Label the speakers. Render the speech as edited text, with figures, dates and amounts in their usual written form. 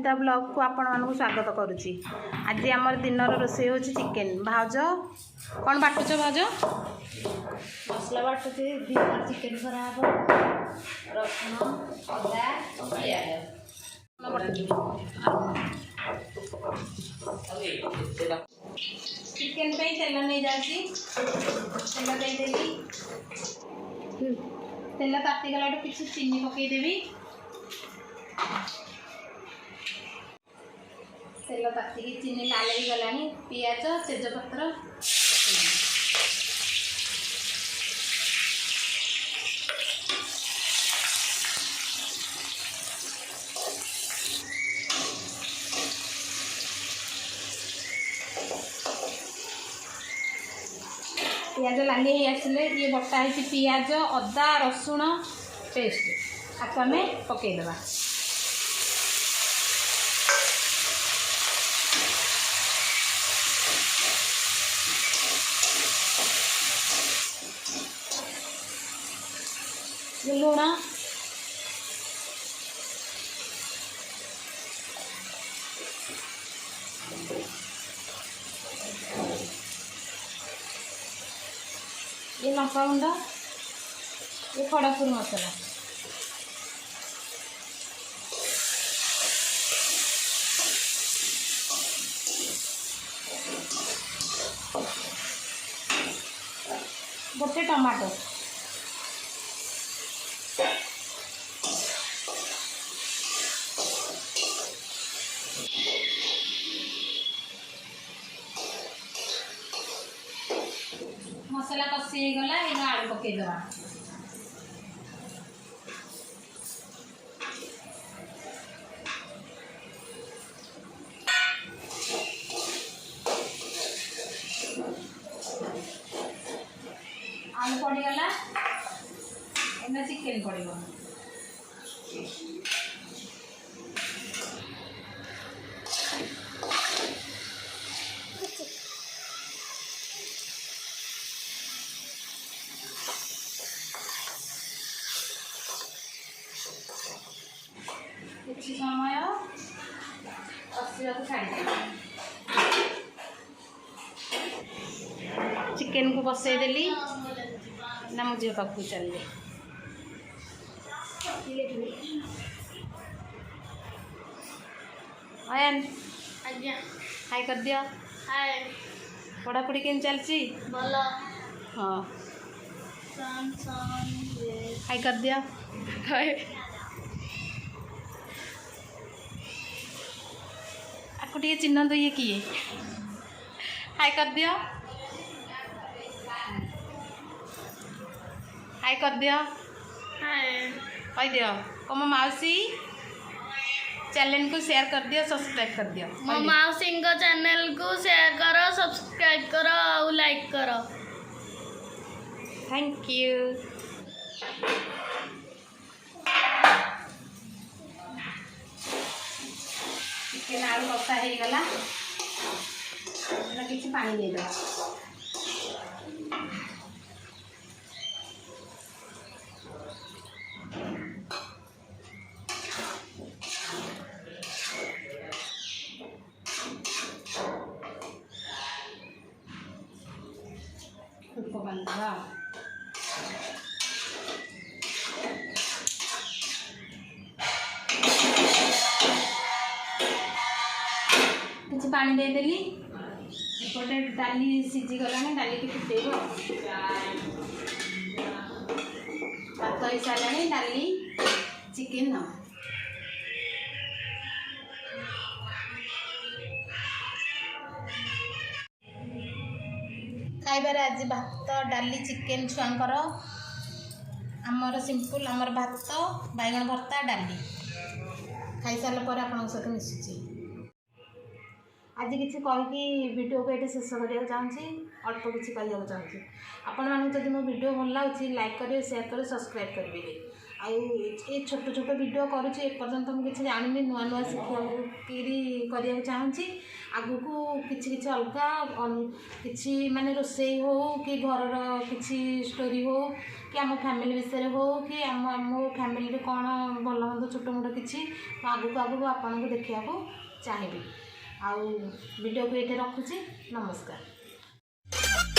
Speaker 1: Savita blog को आपण मानक स्वागत करुच्ची। आज आम दिनर रोषे हो चिकेन। भाउज कौन बाटुच भाउज?
Speaker 2: मसला बाटुचे चिकेन करा रसुण अदा
Speaker 1: चिकेन पे तेल नहीं जाती तेल देदेली तेल तातीगला किसी चीनी पकईदेवी तेल तातिकी चीनी लाल हो गलानी पियाज तेजपत्र पियाज लाली ही आसिले ये बटा है पियाज अदा रसुण पेस्ट आपको आम पकईदेवा। लुण ये लंका गुंड ये खड़ापुर मसला गोटे टमाटो मसला कषि गला इन आलू पकईदेवा। आलू पड़गला एना चिकेन पड़ो किसी समय कषा छाड़ी चिकेन को बसईदेली ना मुझे पाक चलिए अयन हाय कर दिया।
Speaker 2: हाय
Speaker 1: पढ़ापढ़ी केम चलची?
Speaker 2: भल
Speaker 1: हाँ हाय कर दिया। हाय आपको टे चिन्ह तो ये किए हाय कर दिया। हाय कर दिया।
Speaker 2: हाय
Speaker 1: कह दियो कम मौसी चैनल को शेयर कर दियो सब्सक्राइब कर दियो।
Speaker 2: मो मौसी को चैनल को शेयर करो सब्सक्राइब करो और लाइक करो।
Speaker 1: Thank you. चिकेन आलू कषा हो गला किसी पानी दे दो। किसी पानी देदेली एपटे डाली सीझी गलानी डाली की फुटेब भात हो सारा डाली चिकेन खाइबार आज भात डाली चिकेन छुआंकर आमर सिंपल आमर भात बैगन भर्ता डाली खाई सारा पर आपन सहित मिशुची। आज किसी कहीकि वीडियो को ये शेष करने चाहूँगी अल्प किसी कहना चाहूँगी आपण मानक जब मो वीडियो भल लगे लाइक करेंगे शेयर करेंगे सब्सक्राइब करेंगे। ये छोट छोट वीडियो करुँच एपर्तंत मुझे किसी जानी नुआ नुआ शिखा କରିବାକୁ ଚାହୁଁଛି। ଆଗକୁ କିଛି କିଛି ଅଲଗା କିଛି ମାନେ ରୋଷେଇ ହଉ କି ଘରର କିଛି ଷ୍ଟୋରି ହଉ କି ଆମ ଫ୍ୟାମିଲି ବିଷୟରେ ହଉ କି ମୋ ଫ୍ୟାମିଲିରେ କ'ଣ ଭଲ ମନ୍ଦ ଛୋଟ ମୋଟ କିଛି ଆଗକୁ ଆପଣଙ୍କୁ ଦେଖିବାକୁ ଚାହିଁବି। ଆଉ ଭିଡ଼ିଓକୁ ଏଇଠି ରଖୁଛି। ନମସ୍କାର।